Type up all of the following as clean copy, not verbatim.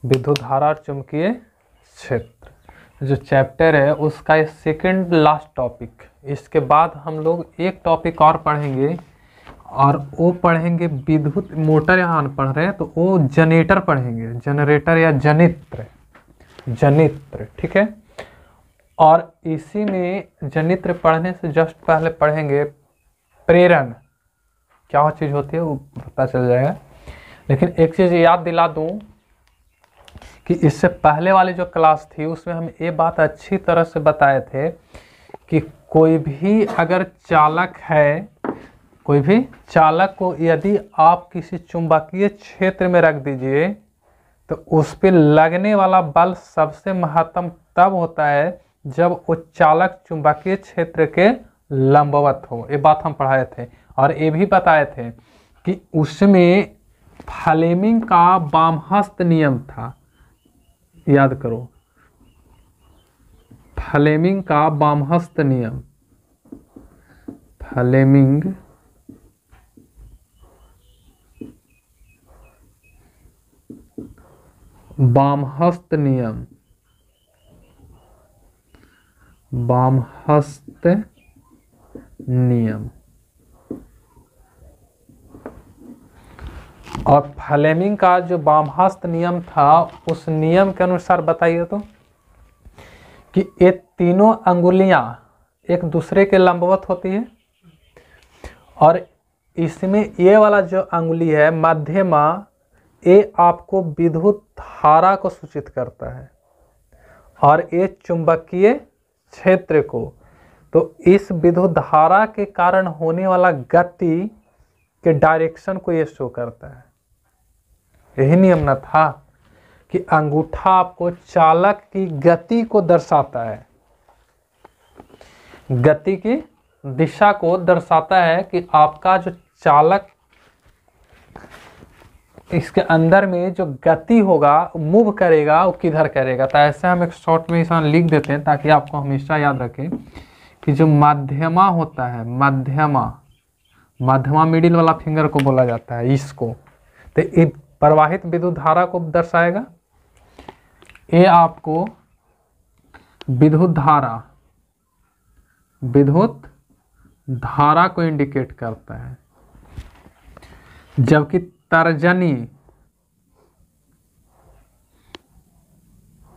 विद्युत धारा और चुंबकीय क्षेत्र जो चैप्टर है उसका ये सेकंड लास्ट टॉपिक। इसके बाद हम लोग एक टॉपिक और पढ़ेंगे और वो पढ़ेंगे विद्युत मोटर। यहाँ पढ़ रहे हैं तो वो जनरेटर पढ़ेंगे, जनरेटर या जनित्र, जनित्र, ठीक है। और इसी में जनित्र पढ़ने से जस्ट पहले पढ़ेंगे प्रेरण, क्या चीज़ होती है वो पता चल जाएगा। लेकिन एक चीज़ याद दिला दूं कि इससे पहले वाली जो क्लास थी उसमें हम ये बात अच्छी तरह से बताए थे कि कोई भी अगर चालक है, कोई भी चालक को यदि आप किसी चुंबकीय क्षेत्र में रख दीजिए तो उस पर लगने वाला बल सबसे महत्तम तब होता है जब वो चालक चुंबकीय क्षेत्र के लंबवत हो। ये बात हम पढ़ाए थे और ये भी बताए थे कि उसमें फ्लेमिंग का वामहस्त नियम था, याद करो, फ्लेमिंग का वामहस्त नियम, फ्लेमिंग वामहस्त नियम, वामहस्त नियम। और फ्लेमिंग का जो वामहस्त नियम था उस नियम के अनुसार बताइए तो कि ये तीनों अंगुलियां एक दूसरे के लंबवत होती है और इसमें ये वाला जो अंगुली है मध्यमा, ये आपको विद्युत धारा को सूचित करता है और ये चुंबकीय क्षेत्र को। तो इस विद्युत धारा के कारण होने वाला गति के डायरेक्शन को ये शो करता है। यही नियम न था कि अंगूठा आपको चालक की गति को दर्शाता है, गति की दिशा को दर्शाता है कि आपका जो चालक इसके अंदर में जो गति होगा, मूव करेगा, वो किधर करेगा। तो ऐसे हम एक शॉर्ट में इसे लिख देते हैं ताकि आपको हमेशा याद रखें कि जो मध्यमा होता है, मध्यमा, मध्यमा मिडिल वाला फिंगर को बोला जाता है इसको, तो ये प्रवाहित विद्युत धारा को दर्शाएगा। ये आपको विद्युत धारा, विद्युत धारा को इंडिकेट करता है, जबकि तर्जनी,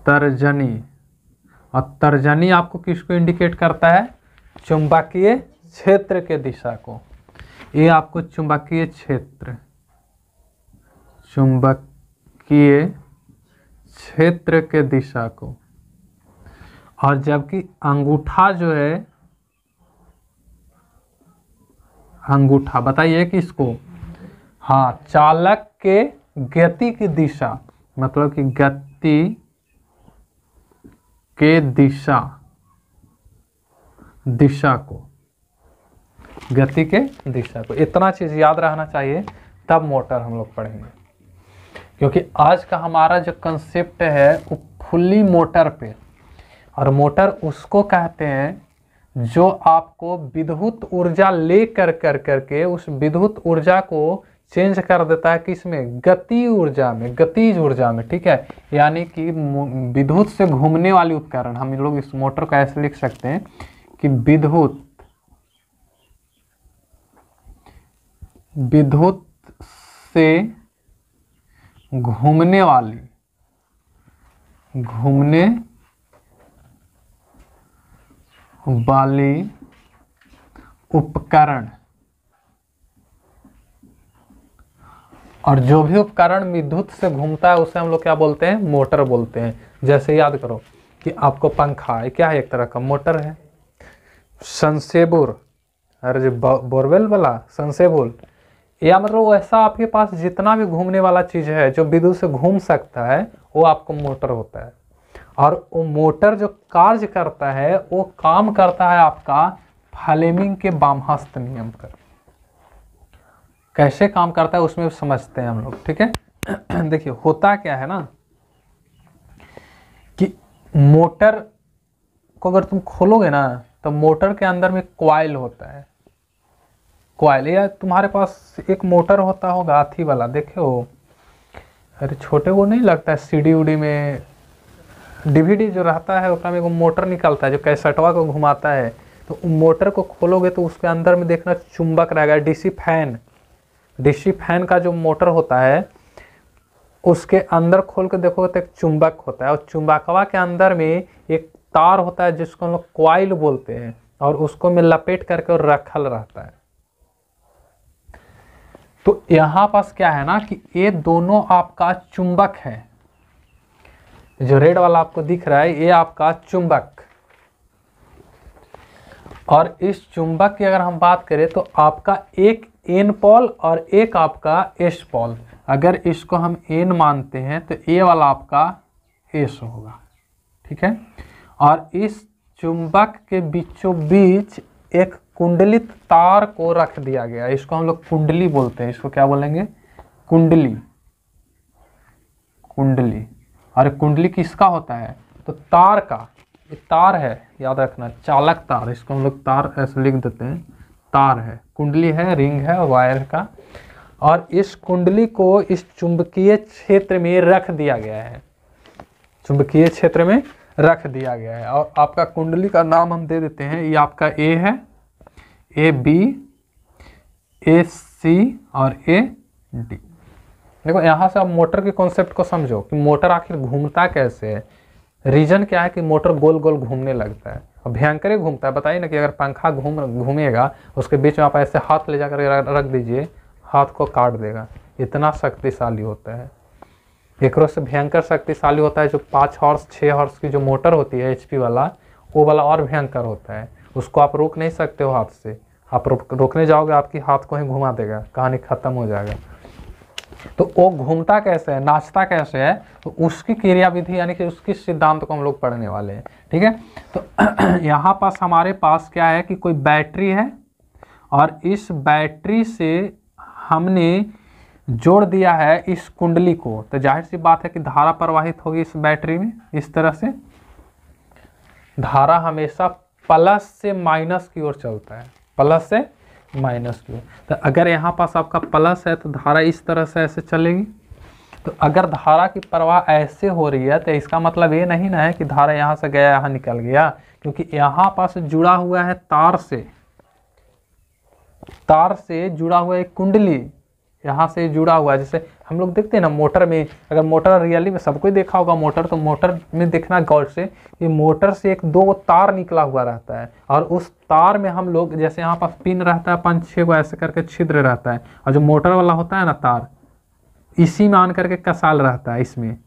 तर्जनी और तर्जनी आपको किसको इंडिकेट करता है? चुंबकीय क्षेत्र के दिशा को। ये आपको चुंबकीय क्षेत्र, चुंबकीय क्षेत्र के दिशा को। और जबकि अंगूठा जो है, अंगूठा बताइए किसको? हाँ, चालक के गति की दिशा, मतलब कि गति के दिशा, दिशा को, गति के दिशा को। इतना चीज याद रहना चाहिए, तब मोटर हम लोग पढ़ेंगे। क्योंकि आज का हमारा जो कंसेप्ट है वो फुल्ली मोटर पे, और मोटर उसको कहते हैं जो आपको विद्युत ऊर्जा ले करके उस विद्युत ऊर्जा को चेंज कर देता है किसमें? गति ऊर्जा में, गतिज ऊर्जा में, ठीक है। यानी कि विद्युत से घूमने वाली उपकरण, हम लोग इस मोटर को ऐसे लिख सकते हैं कि विद्युत, विद्युत से घूमने वाली, घूमने वाली उपकरण। और जो भी उपकरण विद्युत से घूमता है उसे हम लोग क्या बोलते हैं? मोटर बोलते हैं। जैसे याद करो कि आपको पंखा है, क्या है? एक तरह का मोटर है। संसेबुर, अरे जो बोरवेल वाला संसेबुर, या मतलब वैसा आपके पास जितना भी घूमने वाला चीज है जो विद्युत से घूम सकता है वो आपको मोटर होता है। और वो मोटर जो कार्य करता है वो काम करता है आपका फ्लेमिंग के वामहस्त नियम पर। कैसे काम करता है उसमें समझते हैं हम लोग, ठीक है। देखिए होता क्या है ना कि मोटर को अगर तुम खोलोगे ना तो मोटर के अंदर में कॉइल होता है, कॉइल। या तुम्हारे पास एक मोटर होता होगा हाथी वाला, देखे हो अरे छोटे को नहीं लगता है सीडी उडी में, डीवीडी जो रहता है उसका में एगो मोटर निकलता है जो कैसेटवा को घुमाता है, तो मोटर को खोलोगे तो उसके अंदर में देखना चुंबक रहेगा। डीसी फैन का जो मोटर होता है उसके अंदर खोल के देखोगे तो एक चुंबक होता है, और चुंबकवा के अंदर में एक तार होता है जिसको हम लोग कॉइल बोलते हैं, और उसको में लपेट करके और रखल रहता है। तो यहां पास क्या है ना कि ये दोनों आपका चुंबक है, जो रेड वाला आपको दिख रहा है ये आपका चुंबक। और इस चुंबक की अगर हम बात करें तो आपका एक एन पॉल और एक आपका एस पॉल, अगर इसको हम एन मानते हैं तो ये वाला आपका एस होगा, ठीक है। और इस चुंबक के बीचों बीच एक कुंडलित तार को रख दिया गया, इसको हम लोग कुंडली बोलते हैं। इसको क्या बोलेंगे? कुंडली। कुंडली। और कुंडली किसका होता है? तो तार का, ये तार है, याद रखना, चालक तार, इसको हम लोग तार ऐसे लिख देते हैं, तार है, कुंडली है, रिंग है वायर का। और इस कुंडली को इस चुंबकीय क्षेत्र में रख दिया गया है, चुंबकीय क्षेत्र में रख दिया गया है। और आपका कुंडली का नाम हम दे देते हैं, ये आपका ए है, ए बी, ए सी और ए डी। देखो यहाँ से आप मोटर के कॉन्सेप्ट को समझो कि मोटर आखिर घूमता कैसे है। रीजन क्या है कि मोटर गोल गोल घूमने लगता है, और भयंकर ही घूमता है। बताइए ना कि अगर पंखा घूमेगा उसके बीच में आप ऐसे हाथ ले जाकर रख दीजिए, हाथ को काट देगा, इतना शक्तिशाली होता है। एक से भयंकर शक्तिशाली होता है जो 5 हॉर्स 6 हॉर्स की जो मोटर होती है एचपी वाला, वो वाला और भयंकर होता है। उसको आप रोक नहीं सकते हो हाथ से, आप रोकने जाओगे आपकी हाथ को ही घुमा देगा, कहानी खत्म हो जाएगा। तो वो घूमता कैसे है, नाचता कैसे है, तो उसकी क्रियाविधि यानी कि उसकी सिद्धांत को हम लोग पढ़ने वाले हैं, ठीक है। तो यहाँ पास हमारे पास क्या है कि कोई बैटरी है, और इस बैटरी से हमने जोड़ दिया है इस कुंडली को, तो जाहिर सी बात है कि धारा प्रवाहित होगी इस बैटरी में। इस तरह से धारा हमेशा प्लस से माइनस की ओर चलता है, प्लस से माइनस की ओर। तो अगर यहाँ पास आपका प्लस है तो धारा इस तरह से ऐसे चलेगी। तो अगर धारा की प्रवाह ऐसे हो रही है तो इसका मतलब ये नहीं ना है कि धारा यहाँ से गया यहाँ निकल गया, क्योंकि यहाँ पास जुड़ा हुआ है तार से जुड़ा हुआ एक कुंडली, यहाँ से जुड़ा हुआ है। जैसे हम लोग देखते हैं ना मोटर में, अगर मोटर रियली में सबको ही देखा होगा मोटर, तो मोटर में देखना गौर से, ये मोटर से 1-2 तार निकला हुआ रहता है, और उस तार में हम लोग जैसे यहाँ पास पिन रहता है 5-6 को ऐसे करके छिद्र रहता है, और जो मोटर वाला होता है ना तार, इसी में आन करके कसाल रहता है इसमें,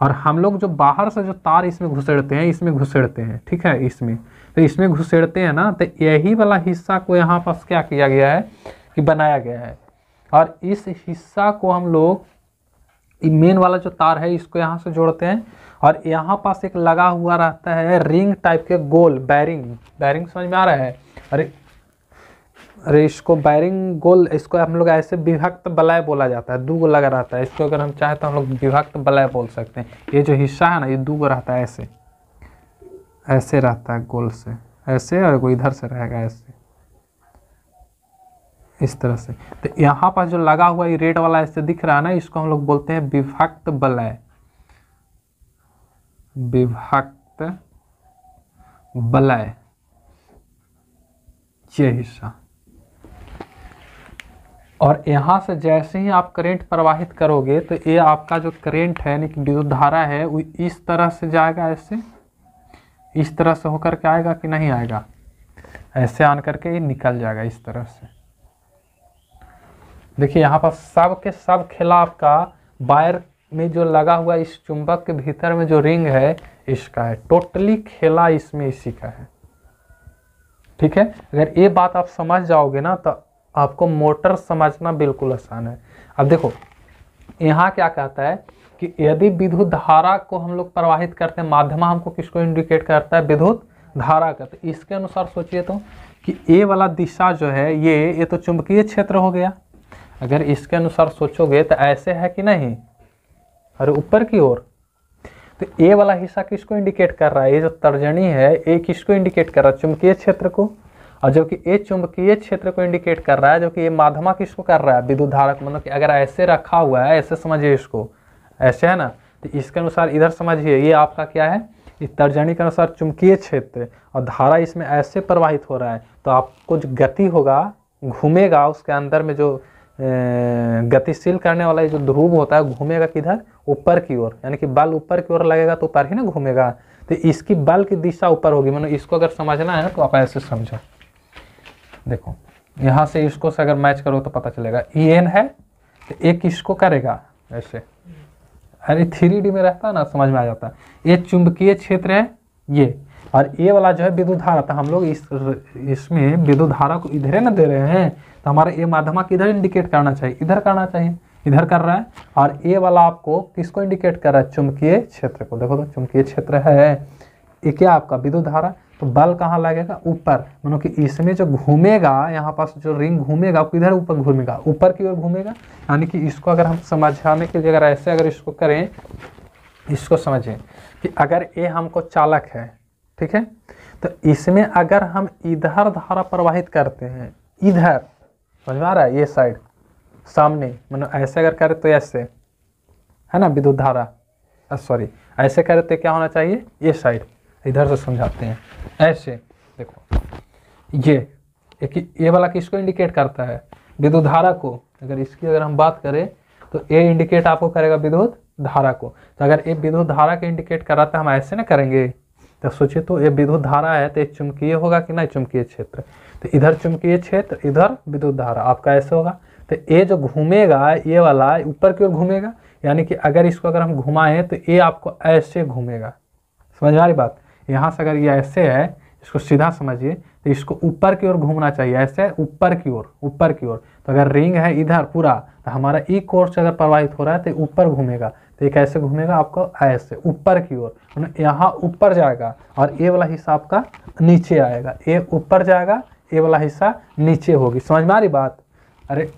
और हम लोग जो बाहर से जो तार इसमें घुसेड़ते हैं, ठीक है, इसमें तो इसमें घुसेड़ते हैं ना, तो यही वाला हिस्सा को यहाँ पास क्या किया गया है कि बनाया गया है। और इस हिस्सा को हम लोग मेन वाला जो तार है इसको यहाँ से जोड़ते हैं, और यहाँ पास एक लगा हुआ रहता है रिंग टाइप के गोल बैरिंग समझ में आ रहा है? अरे इसको बैरिंग गोल, इसको हम लोग ऐसे विभक्त वलय बोला जाता है, 2 गो लगा रहता है। इसको अगर हम चाहें तो हम लोग विभक्त वलय बोल सकते हैं। ये जो हिस्सा है ना, ये 2 गो रहता है, ऐसे रहता है गोल से ऐसे, और कोई इधर से रहेगा ऐसे, इस तरह से। तो यहाँ पर जो लगा हुआ ये रेड वाला ऐसे दिख रहा है ना, इसको हम लोग बोलते हैं विभक्त वलय, विभक्त वलय, ये हिस्सा। और यहाँ से जैसे ही आप करंट प्रवाहित करोगे तो ये आपका जो करंट है यानी कि विद्युत धारा है वो इस तरह से जाएगा, ऐसे इस तरह से होकर के आएगा कि नहीं आएगा, ऐसे आन करके ये निकल जाएगा इस तरह से। देखिए यहाँ पर सब के सब खेला आपका वायर में जो लगा हुआ इस चुंबक के भीतर में जो रिंग है इसका है, टोटली खेला इसमें इसी का है, ठीक है। अगर ये बात आप समझ जाओगे ना तो आपको मोटर समझना बिल्कुल आसान है। अब देखो यहाँ क्या कहता है कि यदि विद्युत धारा को हम लोग प्रवाहित करते हैं, माध्यम हमको किसको इंडिकेट करता है? विद्युत धारा का। तो इसके अनुसार सोचिए तो कि ए वाला दिशा जो है ये तो चुंबकीय क्षेत्र हो गया। अगर इसके अनुसार सोचोगे तो ऐसे है कि नहीं, अरे ऊपर की ओर। तो ए वाला हिस्सा किसको इंडिकेट कर रहा है? ये जो तर्जनी है ए किसको इंडिकेट कर रहा है? चुंबकीय क्षेत्र को। और जबकि ए चुंबकीय क्षेत्र को इंडिकेट कर रहा है, जबकि ये माध्यमा किसको कर रहा है? विद्युत धारा को। मतलब कि अगर ऐसे रखा हुआ है, ऐसे समझिए इसको, ऐसे है ना, तो इसके अनुसार इधर समझिए ये आपका क्या है, इस तर्जनी के अनुसार चुंबकीय क्षेत्र और धारा इसमें ऐसे प्रवाहित हो रहा है, तो आपको जो गति होगा, घूमेगा उसके अंदर में जो गतिशील करने वाला जो ध्रुव होता है घूमेगा किधर, ऊपर की ओर, यानी कि बल ऊपर की ओर लगेगा तो ऊपर ही ना घूमेगा, तो इसकी बल की दिशा ऊपर होगी। मतलब इसको अगर समझना है तो आप ऐसे समझो, देखो यहाँ से इसको से अगर मैच करो तो पता चलेगा EN है तो एक किसको करेगा ऐसे, अरे 3D में रहता है ना, समझ में आ जाता है। ये चुंबकीय क्षेत्र है ये, और ये वाला जो है विद्युत धारा, तो हम लोग इसमें विद्युत धारा को इधर ना दे रहे हैं, तो हमारा ये माध्यम किधर इंडिकेट करना चाहिए, इधर करना चाहिए, इधर कर रहा है। और ये वाला आपको किसको इंडिकेट कर रहा है, चुंबकीय क्षेत्र को। देखो तो चुंबकीय क्षेत्र है ये क्या आपका विद्युत धारा, तो बल कहाँ लगेगा, ऊपर, मानो कि इसमें जो घूमेगा, यहाँ पास जो रिंग घूमेगा किधर ऊपर घूमेगा, ऊपर की ओर घूमेगा। यानी कि इसको अगर हम समझाने के लिए अगर ऐसे अगर इसको करें, इसको समझें कि अगर ये हमको चालक है, ठीक है, तो इसमें अगर हम इधर धारा प्रवाहित करते हैं, इधर समझ में आ रहा है, ये साइड सामने, मतलब ऐसे अगर करें तो ऐसे है ना विद्युत धारा, सॉरी ऐसे करें तो क्या होना चाहिए, ये साइड, इधर से समझाते हैं ऐसे। देखो ये वाला किसको इंडिकेट करता है, विद्युत धारा को। अगर इसकी अगर हम बात करें तो ये इंडिकेट आपको करेगा विद्युत धारा को। तो अगर ये विद्युत धारा के इंडिकेट कर रहा था, हम ऐसे ना करेंगे, तो सोचिए तो ये विद्युत धारा है तो ये चुंबकीय होगा कि नहीं, चुंबकीय क्षेत्र, तो इधर चुंबकीय क्षेत्र, इधर विद्युत धारा, आपका ऐसे होगा। तो ये जो घूमेगा ये वाला ऊपर की ओर घूमेगा, यानी कि अगर इसको अगर हम घुमाएं तो ये आपको ऐसे घूमेगा, समझ आ रही बात। यहाँ से अगर ये ऐसे है, इसको सीधा समझिए, तो इसको ऊपर की ओर घूमना चाहिए, ऐसे ऊपर की ओर, ऊपर की ओर। तो अगर रिंग है इधर पूरा, तो हमारा ई कोर्स अगर प्रवाहित हो रहा है तो ऊपर घूमेगा, तो ये कैसे घूमेगा आपको, ऐसे ऊपर की ओर, यहाँ ऊपर जाएगा और ये वाला हिस्सा आपका नीचे आएगा, ये ऊपर जाएगा, ये वाला हिस्सा नीचे होगी। समझ में आ रही बात। अरे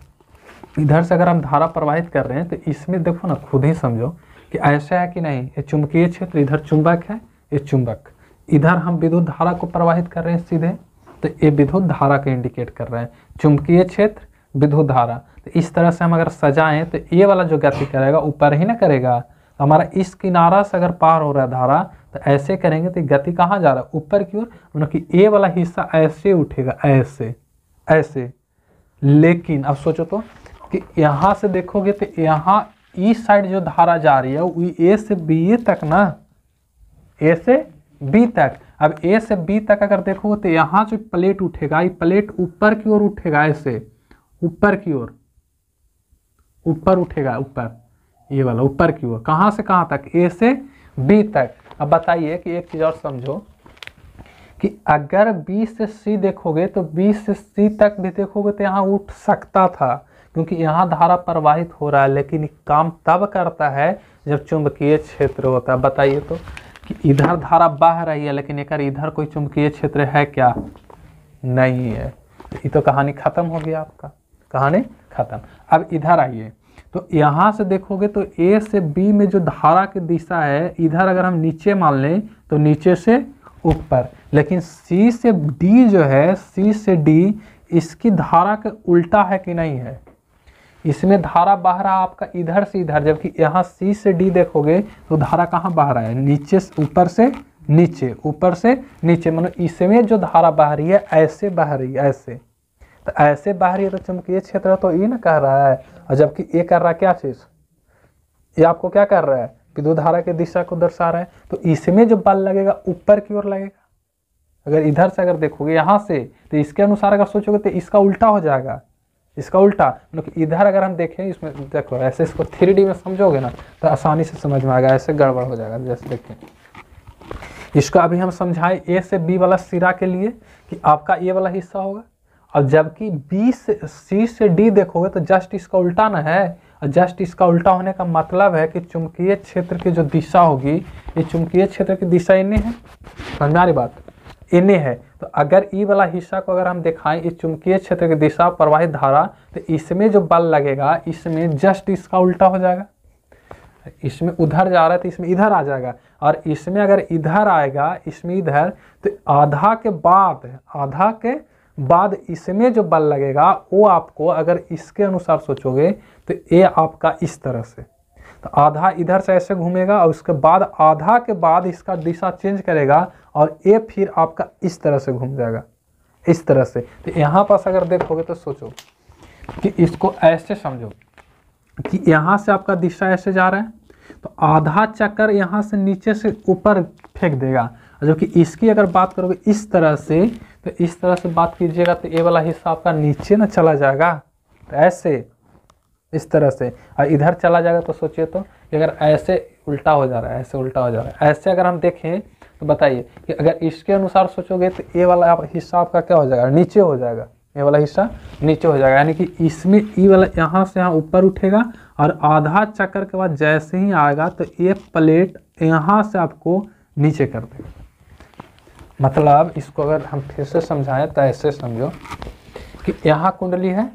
इधर से अगर हम धारा प्रवाहित कर रहे हैं तो इसमें देखो ना, खुद ही समझो कि ऐसा है कि नहीं, ये चुंबकीय क्षेत्र, इधर चुंबक है, ये चुंबक, इधर हम विद्युत धारा को प्रवाहित कर रहे हैं सीधे, तो ये विद्युत धारा को इंडिकेट कर रहे हैं, चुंबकीय क्षेत्र विद्युत धारा। तो इस तरह से हम अगर सजाएं तो ये वाला जो गति करेगा ऊपर ही ना करेगा, तो हमारा इस किनारा से अगर पार हो रहा है धारा, तो ऐसे करेंगे तो गति कहाँ जा रहा है, ऊपर की ओर, मतलब कि ये वाला हिस्सा ऐसे उठेगा, ऐसे ऐसे। लेकिन अब सोचो तो कि यहाँ से देखोगे तो यहाँ इस साइड जो धारा जा रही है वो ए से बी तक ना, ए से बी तक। अब ए से बी तक अगर देखोगे तो यहाँ जो प्लेट उठेगा, ये प्लेट ऊपर की ओर उठेगा, ऐसे ऊपर की ओर, ऊपर उठेगा, ऊपर, ये वाला ऊपर की ओर, कहाँ से कहाँ तक, ए से बी तक। अब बताइए कि एक चीज और समझो कि अगर बी से सी देखोगे तो बी से सी तक भी देखोगे तो यहाँ उठ सकता था, क्योंकि यहाँ धारा प्रवाहित हो रहा है, लेकिन काम तब करता है जब चुंबकीय क्षेत्र होता है। बताइए तो कि इधर धारा बह रही है, लेकिन एक इधर कोई चुंबकीय क्षेत्र है क्या, नहीं है, ये तो कहानी खत्म हो गया आपका, कहानी खत्म। अब इधर आइए, तो यहाँ से देखोगे तो ए से बी में जो धारा की दिशा है, इधर अगर हम नीचे मान लें तो नीचे से ऊपर, लेकिन सी से डी जो है, सी से डी, इसकी धारा के उल्टा है कि नहीं है, इसमें धारा बह रहा है आपका इधर से इधर, जबकि यहाँ सी से डी देखोगे तो धारा कहाँ बह रहा है, नीचे से ऊपर से नीचे, ऊपर से नीचे, मतलब इसमें जो धारा बह रही है ऐसे बह रही है, ऐसे, तो ऐसे बह रही है तो चुंबकीय क्षेत्र तो ये ना कह रहा है, और जबकि ये कर रहा है क्या चीज, ये आपको क्या कर रहा है, विद्युत धारा की दिशा को दर्शा रहा है। तो इसमें जो बल लगेगा ऊपर की ओर लगेगा। अगर इधर से अगर देखोगे यहाँ से, तो इसके अनुसार अगर सोचोगे तो इसका उल्टा हो जाएगा, इसका उल्टा, मतलब इधर अगर हम देखें, इसमें देखो ऐसे, इसको 3D में समझोगे ना तो आसानी से समझ में आएगा, ऐसे गड़बड़ हो जाएगा। जैसे देखिए इसको अभी हम समझाएं ए से बी वाला सिरा के लिए कि आपका ये वाला हिस्सा होगा, और जबकि बी से सी से डी देखोगे तो जस्ट इसका उल्टा ना है, और जस्ट इसका उल्टा होने का मतलब है कि चुंबकीय क्षेत्र की जो दिशा होगी, ये चुंबकीय क्षेत्र की दिशा इन्हें है, समझ में आ रही बात, इन्हें है। तो अगर ई वाला हिस्सा को अगर हम दिखाएं, इस चुंबकीय क्षेत्र की दिशा प्रवाहित धारा, तो इसमें जो बल लगेगा इसमें जस्ट इसका उल्टा हो जाएगा, इसमें उधर जा रहा है तो इसमें इधर आ जाएगा, और इसमें अगर इधर आएगा, इसमें इधर, तो आधा के बाद इसमें जो बल लगेगा वो आपको, अगर इसके अनुसार सोचोगे तो ये आपका इस तरह से, तो आधा इधर से ऐसे घूमेगा और उसके बाद आधा के बाद इसका दिशा चेंज करेगा और ये फिर आपका इस तरह से घूम जाएगा, इस तरह से। तो यहाँ पास अगर देखोगे तो सोचो कि इसको ऐसे समझो कि यहाँ से आपका दिशा ऐसे जा रहा है, तो आधा चक्कर यहाँ से नीचे से ऊपर फेंक देगा। जो कि इसकी अगर बात करोगे इस तरह से, तो इस तरह से बात कीजिएगा तो ये वाला हिस्सा आपका नीचे ना चला जाएगा, तो ऐसे इस तरह से, और इधर चला जाएगा। तो सोचिए तो कि अगर ऐसे उल्टा हो जा रहा है, ऐसे उल्टा हो जा रहा है, ऐसे अगर हम देखें तो बताइए कि अगर इसके अनुसार सोचोगे तो ये वाला हिस्सा आपका क्या हो जाएगा, नीचे हो जाएगा, ये वाला हिस्सा नीचे हो जाएगा। यानी कि इसमें ये वाला यहाँ से यहाँ ऊपर उठेगा और आधा चक्कर के बाद जैसे ही आएगा तो ये प्लेट यहाँ से आपको नीचे कर देगा। मतलब इसको अगर हम फिर से समझाएं तो ऐसे समझो कि यहाँ कुंडली है,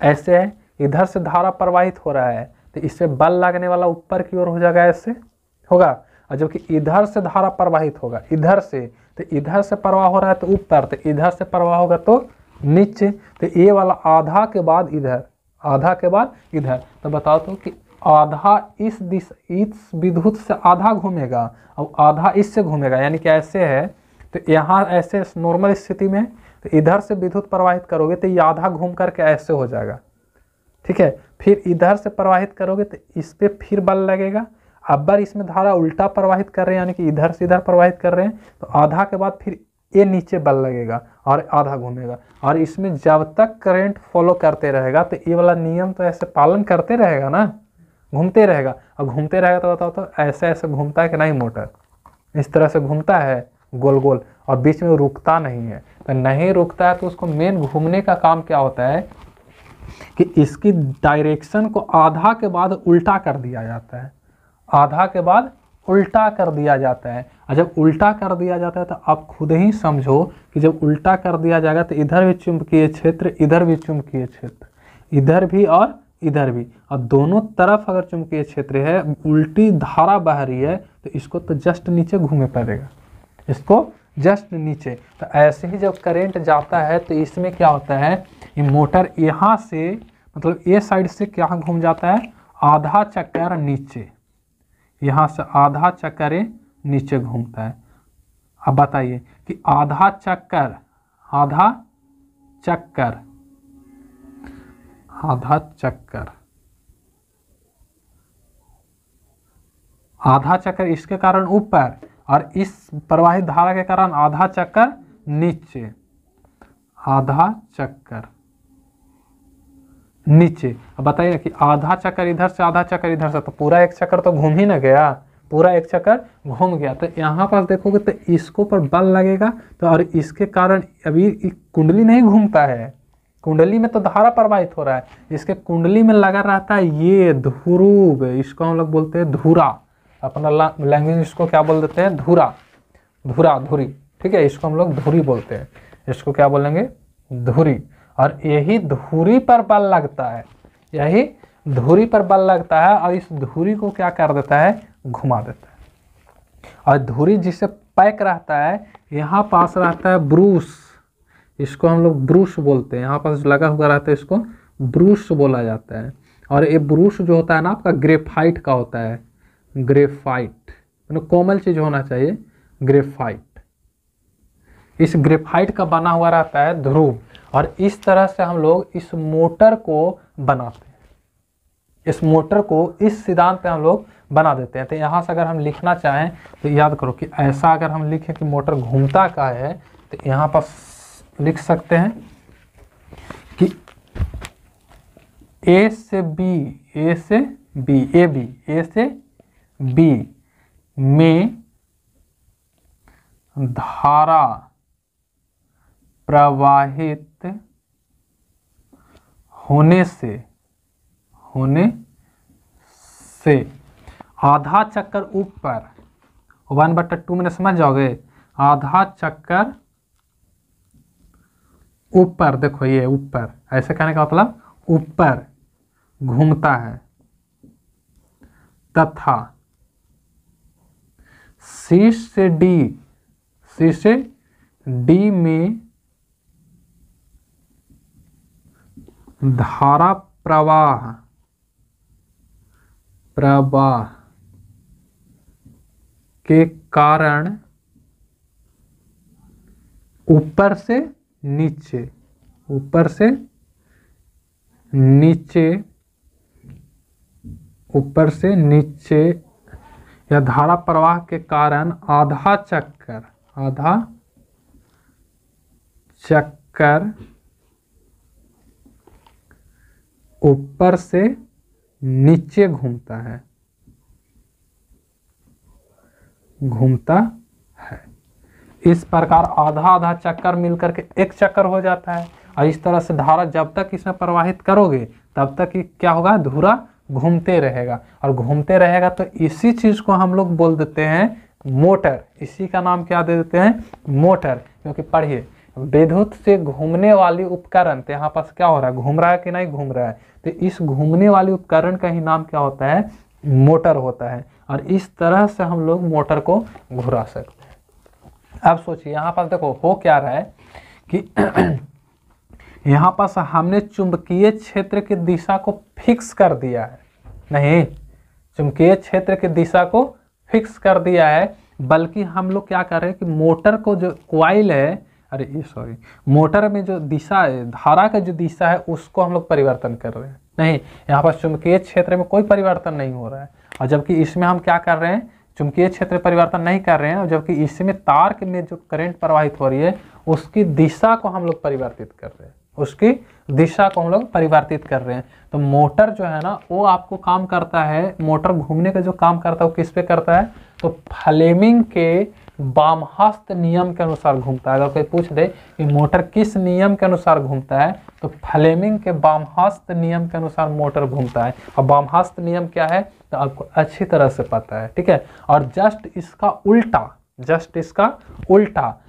ऐसे है, इधर से धारा प्रवाहित हो रहा है, तो इससे बल लगने वाला ऊपर की ओर हो जाएगा, ऐसे होगा। और जो कि इधर से धारा प्रवाहित होगा, इधर से, तो इधर से प्रवाह हो रहा है तो ऊपर, तो इधर से प्रवाह होगा तो नीचे। तो ये वाला आधा के बाद इधर, आधा के बाद इधर। तो बताओ तो कि आधा इस विद्युत से आधा घूमेगा और आधा इससे घूमेगा, यानी कि ऐसे है। तो यहाँ ऐसे नॉर्मल स्थिति में तो इधर से विद्युत प्रवाहित करोगे तो ये आधा घूम करके ऐसे हो जाएगा, ठीक है। फिर इधर से प्रवाहित करोगे तो इस पर फिर बल लगेगा। अब बार इसमें धारा उल्टा प्रवाहित कर रहे हैं, यानी कि इधर से इधर प्रवाहित कर रहे हैं, तो आधा के बाद फिर ये नीचे बल लगेगा और आधा घूमेगा। और इसमें जब तक करंट फॉलो करते रहेगा तो ये वाला नियम तो ऐसे पालन करते रहेगा ना, घूमते रहेगा। और घूमते रहेगा तो बताओ तो ऐसे ऐसे घूमता है कि नहीं, मोटर इस तरह से घूमता है गोल गोल, और बीच में रुकता नहीं है। तो नहीं रुकता है तो उसको मेन घूमने का काम क्या होता है कि इसकी डायरेक्शन को आधा के बाद उल्टा कर दिया जाता है, आधा के बाद उल्टा कर दिया जाता है। और जब उल्टा कर दिया जाता है तो आप खुद ही समझो कि जब उल्टा कर दिया जाएगा तो इधर भी चुंबकीय क्षेत्र, इधर भी चुंबकीय क्षेत्र, इधर भी और इधर भी, और दोनों तरफ अगर चुंबकीय क्षेत्र है, उल्टी धारा बह रही है, तो इसको तो जस्ट नीचे घूमे पड़ेगा, इसको जस्ट नीचे। तो ऐसे ही जब करंट जाता है तो इसमें क्या होता है, ये मोटर यहाँ से मतलब ये साइड से क्या घूम जाता है, आधा चक्कर नीचे, यहाँ से आधा चक्कर नीचे घूमता है। अब बताइए कि आधा चक्कर, आधा चक्कर, आधा चक्कर, आधा चक्कर इसके कारण ऊपर और इस प्रवाहित धारा के कारण आधा चक्कर नीचे, आधा चक्कर नीचे। अब बताइए कि आधा चक्कर इधर से आधा चक्कर इधर से, तो पूरा एक चक्कर तो घूम ही ना गया, पूरा एक चक्कर घूम गया। तो यहाँ पास देखोगे तो इसको पर बल लगेगा, तो और इसके कारण अभी कुंडली नहीं घूमता है, कुंडली में तो धारा प्रवाहित हो रहा है, इसके कुंडली में लगा रहता है ये ध्रुव, इसको हम लोग बोलते हैं धुरा, अपना लैंग्वेज इसको क्या बोल देते हैं, धुरा, धुरा, धुरी, ठीक है। इसको हम लोग धुरी बोलते हैं, इसको क्या बोलेंगे, धुरी। और यही धुरी पर बल लगता है, यही धुरी पर बल लगता है और इस धुरी को क्या कर देता है, घुमा देता है। और धुरी जिससे पैक रहता है, यहाँ पास रहता है ब्रूस, इसको हम लोग ब्रूस बोलते हैं, यहाँ पास लगा हुआ रहता है, इसको ब्रूस बोला जाता है। और ये ब्रूस जो होता है ना आपका ग्रेफाइट का होता है, ग्रेफाइट कोमल चीज होना चाहिए, ग्रेफाइट, इस ग्रेफाइट का बना हुआ रहता है ध्रुव। और इस तरह से हम लोग इस मोटर को बनाते हैं, इस मोटर को इस सिद्धांत पे हम लोग बना देते हैं। तो यहाँ से अगर हम लिखना चाहें तो याद करो कि ऐसा अगर हम लिखें कि मोटर घूमता का है, तो यहाँ पर लिख सकते हैं कि ए से बी, ए से बी, ए बी, ए से बी में धारा प्रवाहित होने से आधा चक्कर ऊपर, 1/2 में समझ जाओगे, आधा चक्कर ऊपर, देखो ये ऊपर, ऐसे कहने का मतलब ऊपर घूमता है, तथा सी से डी में धारा प्रवाह के कारण ऊपर से नीचे, ऊपर से नीचे, ऊपर से नीचे या धारा प्रवाह के कारण आधा चक्कर, आधा चक्कर ऊपर से नीचे घूमता है, घूमता है। इस प्रकार आधा आधा चक्कर मिलकर के एक चक्कर हो जाता है। और इस तरह से धारा जब तक इसमें प्रवाहित करोगे तब तक ये क्या होगा, धुरा घूमते रहेगा। और घूमते रहेगा तो इसी चीज को हम लोग बोल देते हैं मोटर। इसी का नाम क्या दे देते हैं, मोटर। क्योंकि पढ़िए, विद्युत से घूमने वाली उपकरण, तो यहाँ पास क्या हो रहा है, घूम रहा है कि नहीं घूम रहा है, तो इस घूमने वाली उपकरण का ही नाम क्या होता है, मोटर होता है। और इस तरह से हम लोग मोटर को घुरा सकते हैं। अब सोचिए यहाँ पास देखो हो क्या रहा है कि यहाँ पास हमने चुंबकीय क्षेत्र की दिशा को फिक्स कर दिया है, नहीं, चुंबकीय क्षेत्र की दिशा को फिक्स कर दिया है, बल्कि हम लोग क्या कर रहे हैं कि मोटर को जो कॉइल है, अरे ये सॉरी, मोटर में जो दिशा है, धारा का जो दिशा है उसको हम लोग परिवर्तन कर रहे हैं। नहीं, यहाँ पर चुंबकीय क्षेत्र में कोई परिवर्तन नहीं हो रहा है। और जबकि इसमें हम क्या कर रहे हैं, चुंबकीय क्षेत्र परिवर्तन नहीं कर रहे हैं, और जबकि इसमें तार के में जो करंट प्रवाहित हो रही है उसकी दिशा को हम लोग परिवर्तित कर रहे हैं, उसकी दिशा को हम लोग परिवर्तित कर रहे हैं। तो मोटर जो है ना वो आपको काम करता है, मोटर घूमने का जो काम करता है वो किस पे करता है, तो फ्लेमिंग के वामहस्त नियम के अनुसार घूमता है। अगर कोई पूछ दे कि मोटर किस नियम के अनुसार घूमता है, तो फ्लेमिंग के वामहस्त नियम के अनुसार मोटर घूमता है। और वामहस्त नियम क्या है तो आपको अच्छी तरह से पता है, ठीक है। और जस्ट इसका उल्टा, जस्ट इसका उल्टा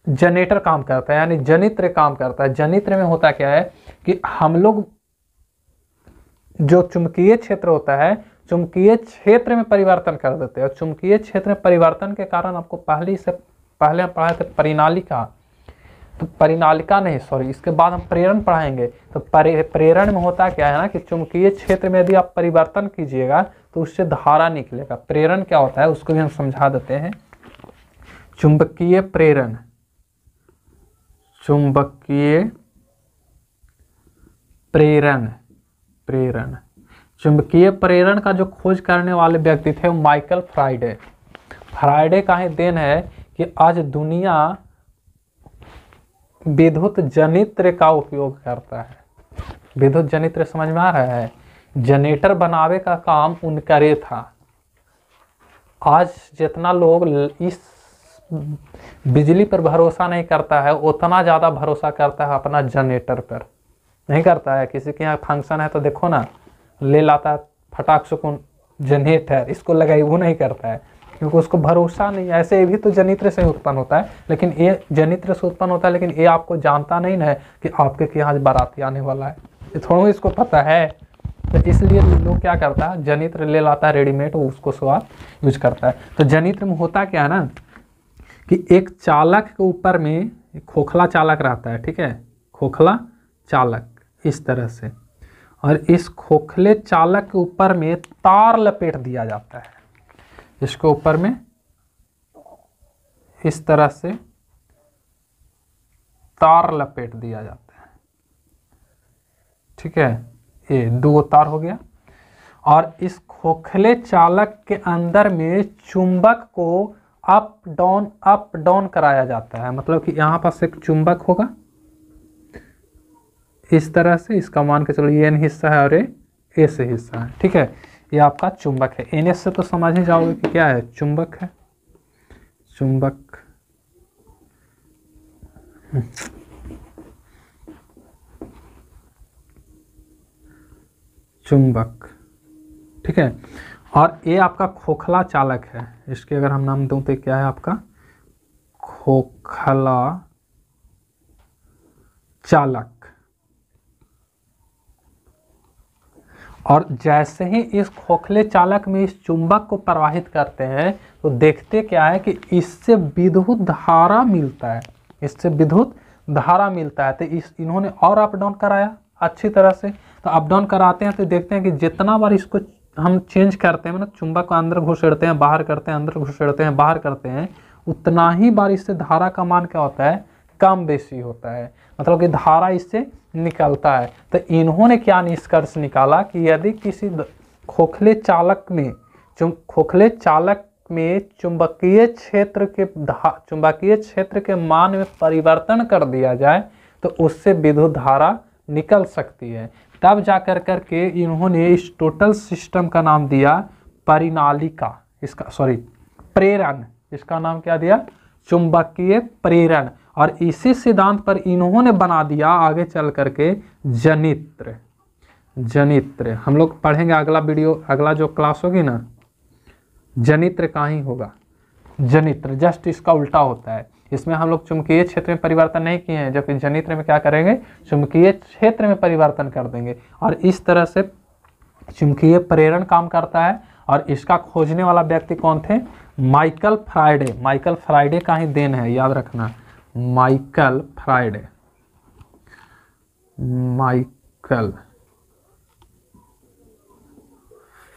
जनरेटर काम करता है, यानी जनित्र काम करता है। जनित्र में होता क्या है कि हम लोग जो चुंबकीय क्षेत्र होता है, चुंबकीय क्षेत्र में परिवर्तन कर देते हैं। और चुंबकीय क्षेत्र में परिवर्तन के कारण आपको पहले हम पढ़ाए थे परिनालिका, तो परिनालिका नहीं, सॉरी, इसके बाद हम प्रेरण पढ़ाएंगे। तो प्रेरण में होता क्या है ना कि चुंबकीय क्षेत्र में यदि आप परिवर्तन कीजिएगा तो उससे धारा निकलेगा। प्रेरण क्या होता है उसको भी हम समझा देते हैं। चुंबकीय प्रेरण, चुंबकीय प्रेरण, प्रेरण, चुंबकीय प्रेरण का जो खोज करने वाले व्यक्ति थे वो माइकल फैराडे। फैराडे का ही देन है कि आज दुनिया विद्युत जनित्र का उपयोग करता है। विद्युत जनित्र समझ में आ रहा है, जनरेटर बनावे का काम उनका था। आज जितना लोग इस बिजली पर भरोसा नहीं करता है उतना ज़्यादा भरोसा करता है अपना जनरेटर पर, नहीं करता है। किसी के यहाँ फंक्शन है तो देखो ना, ले लाता है फटाक सुकून जनरेटर, इसको लगाई, वो नहीं करता है क्योंकि उसको भरोसा नहीं। ऐसे भी तो जनित्र से उत्पन्न होता है, लेकिन ये जनित्र से उत्पन्न होता है, लेकिन ये आपको जानता नहीं है कि आपके यहाँ बाराती आने वाला है, ये थोड़ा इसको पता है। तो इसलिए लोग क्या करता है, जनित्र ले लाता है रेडीमेड, वो उसको स्वाद यूज करता है। तो जनित्र में होता क्या है ना कि एक चालक के ऊपर में खोखला चालक रहता है, ठीक है, खोखला चालक इस तरह से, और इस खोखले चालक के ऊपर में तार लपेट दिया जाता है। इसके ऊपर में इस तरह से तार लपेट दिया जाता है, ठीक है, ये दो तार हो गया। और इस खोखले चालक के अंदर में चुंबक को अप डाउन कराया जाता है। मतलब कि यहाँ पास एक चुंबक होगा इस तरह से, इसका मान के चलो ये एन हिस्सा है और ये ए से हिस्सा है, ठीक है, ये आपका चुंबक है। एन एस से तो समझ ही जाओगे कि क्या है, चुंबक है, चुंबक। चुंबक, ठीक है। और ये आपका खोखला चालक है, इसके अगर हम नाम दूं तो क्या है आपका खोखला चालक। और जैसे ही इस खोखले चालक में इस चुंबक को प्रवाहित करते हैं तो देखते क्या है कि इससे विद्युत धारा मिलता है, इससे विद्युत धारा मिलता है। तो इन्होंने और अप डाउन कराया अच्छी तरह से। तो अप डाउन कराते हैं तो देखते हैं कि जितना बार इसको हम चेंज करते हैं, मतलब चुंबक को अंदर घुसेड़ते हैं, बाहर करते हैं, अंदर घुसेड़ते हैं, बाहर करते हैं, उतना ही बार इससे धारा का मान क्या होता है, कम बेसी होता है, मतलब कि धारा इससे निकलता है। तो इन्होंने क्या निष्कर्ष निकाला कि यदि किसी खोखले चालक में चुंबकीय क्षेत्र के मान में परिवर्तन कर दिया जाए तो उससे विद्युत धारा निकल सकती है। तब जाकर करके इन्होंने इस टोटल सिस्टम का नाम दिया परिनालिका, प्रेरण। इसका नाम क्या दिया, चुंबकीय प्रेरण। और इसी सिद्धांत पर इन्होंने बना दिया आगे चल करके जनित्र। हम लोग पढ़ेंगे अगला वीडियो, अगला जो क्लास होगी ना, जनित्र का ही होगा। जनित्र जस्ट इसका उल्टा होता है। इसमें हम लोग चुंबकीय क्षेत्र में परिवर्तन नहीं किए हैं, जबकि जनित्र में क्या करेंगे, चुंबकीय क्षेत्र में परिवर्तन कर देंगे। और इस तरह से चुंबकीय प्रेरण काम करता है। और इसका खोजने वाला व्यक्ति कौन थे, माइकल फ्राइडे। माइकल फ्राइडे का ही देन है, याद रखना, माइकल फ्राइडे। माइकल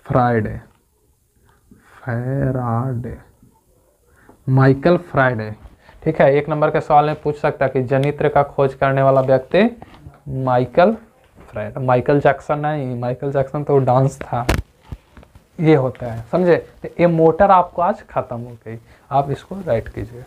फ्राइडे, ठीक है। 1 नंबर के सवाल में पूछ सकता है कि जनित्र का खोज करने वाला व्यक्ति माइकल फ्राइडे। माइकल जैक्सन नहीं, माइकल जैक्सन तो डांस था, ये होता है, समझे। तो ये मोटर आपको आज खत्म हो गई, आप इसको राइट कीजिए।